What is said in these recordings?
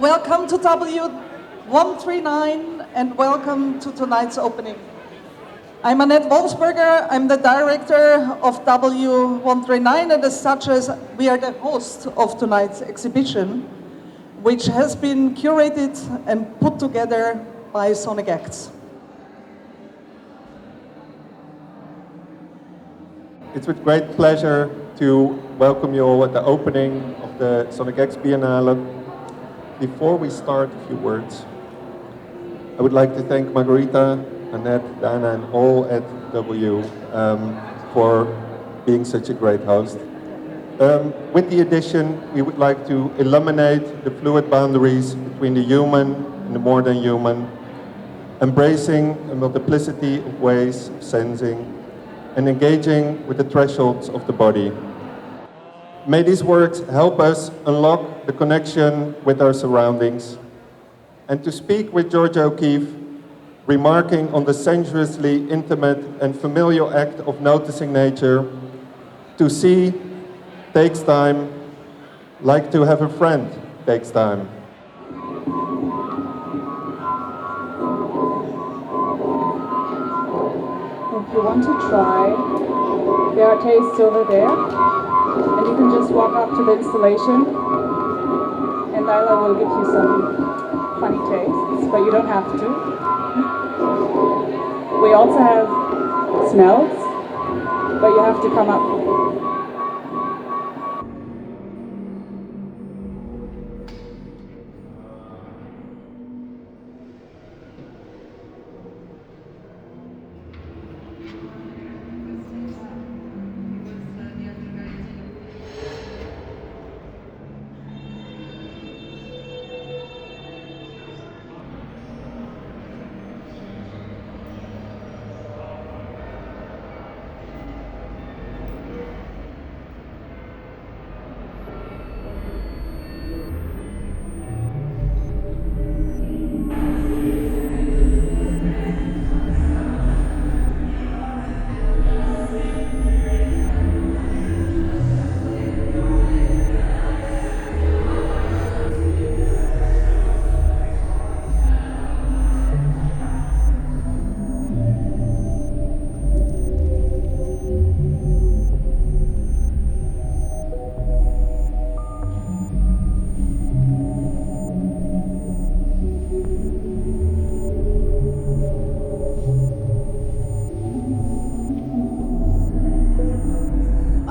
welcome to W139 and welcome to tonight's opening. I'm Annette Wolfsberger, I'm the director of W139 and as such as we are the host of tonight's exhibition, which has been curated and put together by Sonic Acts. It's with great pleasure to welcome you all at the opening of the Sonic Acts Biennial. Before we start, a few words. I would like to thank Margarita, Annette, Dana, and all at W for being such a great host. With the edition, we would like to illuminate the fluid boundaries between the human and the more than human, embracing a multiplicity of ways of sensing, and engaging with the thresholds of the body. May these works help us unlock the connection with our surroundings. And to speak with Georgia O'Keeffe, remarking on the sensuously intimate and familial act of noticing nature, to see takes time, like to have a friend takes time. If you want to try, there are tastes over there, and you can just walk up to the installation, and Lila will give you some funny tastes, but you don't have to. We also have smells, but you have to come up.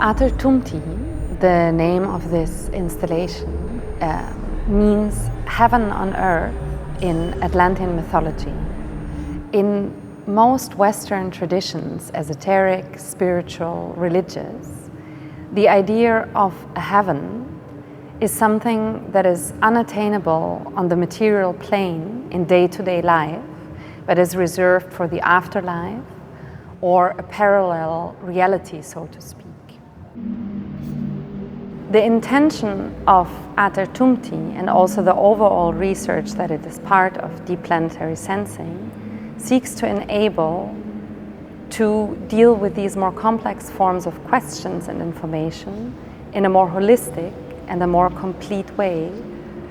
Atertumti, the name of this installation, means heaven on earth in Atlantean mythology. In most Western traditions, esoteric, spiritual, religious, the idea of a heaven is something that is unattainable on the material plane in day-to-day life, but is reserved for the afterlife or a parallel reality, so to speak. The intention of Atertumti and also the overall research that it is part of deep planetary sensing seeks to enable to deal with these more complex forms of questions and information in a more holistic and a more complete way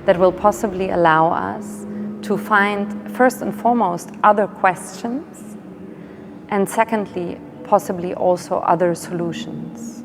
that will possibly allow us to find, first and foremost, other questions, and secondly, possibly also other solutions.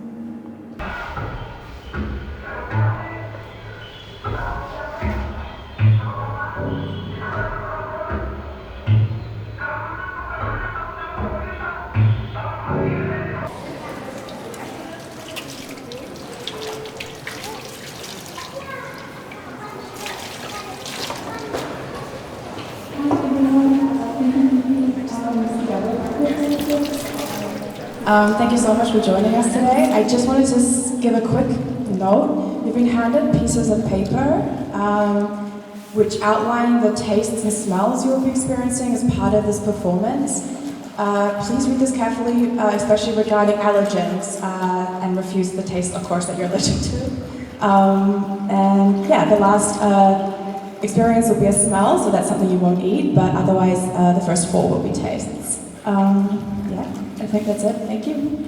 Thank you so much for joining us today. I just wanted to give a quick note. You've been handed pieces of paper which outline the tastes and smells you will be experiencing as part of this performance. Please read this carefully, especially regarding allergens, and refuse the taste, of course, that you're allergic to. And yeah, the last experience will be a smell, so that's something you won't eat, but otherwise the first four will be tastes. Yeah, I think that's it. Thank you.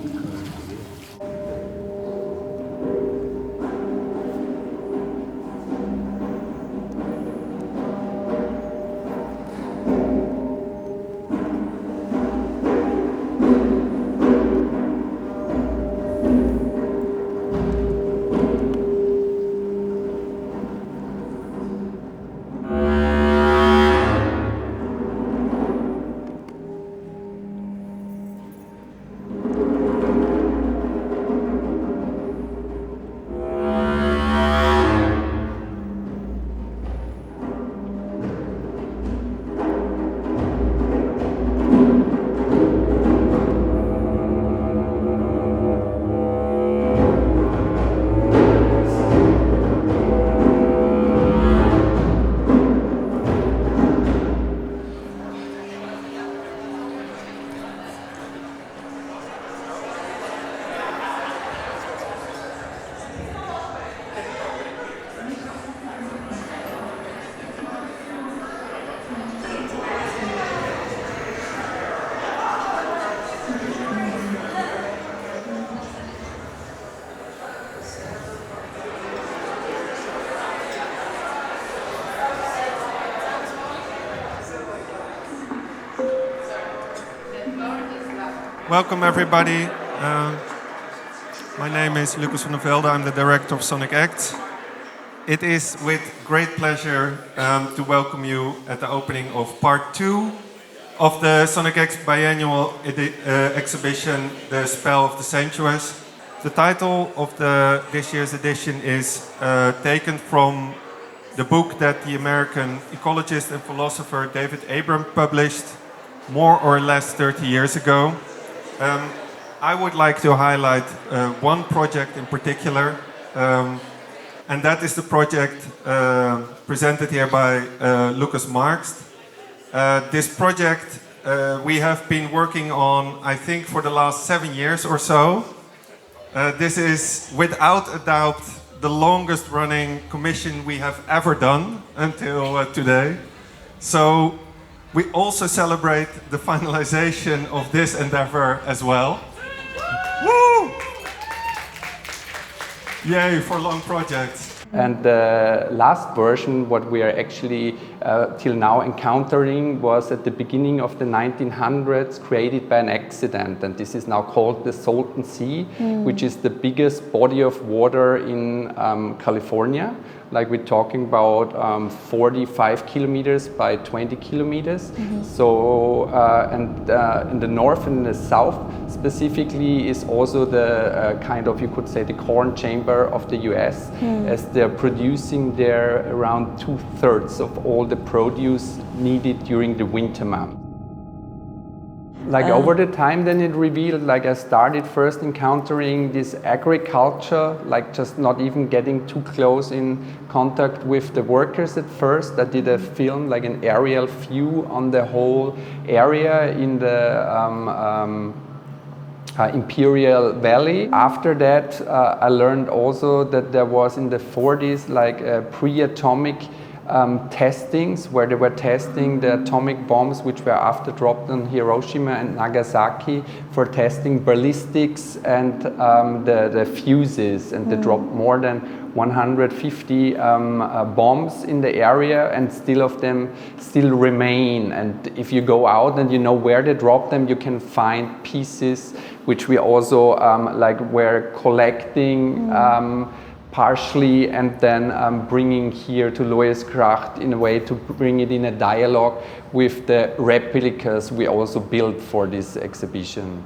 Welcome everybody. My name is Lukas van der Velde. I'm the director of Sonic Acts. It is with great pleasure to welcome you at the opening of part 2 of the Sonic Acts Biennial Exhibition, The Spell of the Sensuous. The title of this year's edition is taken from the book that the American ecologist and philosopher David Abram published more or less 30 years ago. I would like to highlight one project in particular, and that is the project presented here by Lukas Marxt. This project we have been working on, I think, for the last 7 years or so. This is, without a doubt, the longest running commission we have ever done until today. So we also celebrate the finalization of this endeavor as well. Woo! Yay for long projects. And the last version, what we are actually till now encountering, was at the beginning of the 1900s, created by an accident. And this is now called the Salton Sea, which is the biggest body of water in California. Like we're talking about 45 kilometers by 20 kilometers. So, and in the north and the south specifically is also the kind of, you could say, the corn chamber of the US, as they're producing there around 2/3 of all the produce needed during the winter months. Like over the time, then it revealed, like I started first encountering this agriculture, like just not even getting too close in contact with the workers at first. I did a film, like an aerial view on the whole area in the Imperial Valley. After that, I learned also that there was in the 40s like pre-atomic testings, where they were testing the atomic bombs which were after dropped on Hiroshima and Nagasaki, for testing ballistics and the fuses, and they dropped more than 150 bombs in the area, and still of them still remain. And if you go out and you know where they dropped them, you can find pieces which we also like were collecting partially, and then bringing here to Looiersgracht in a way to bring it in a dialogue with the replicas we also built for this exhibition.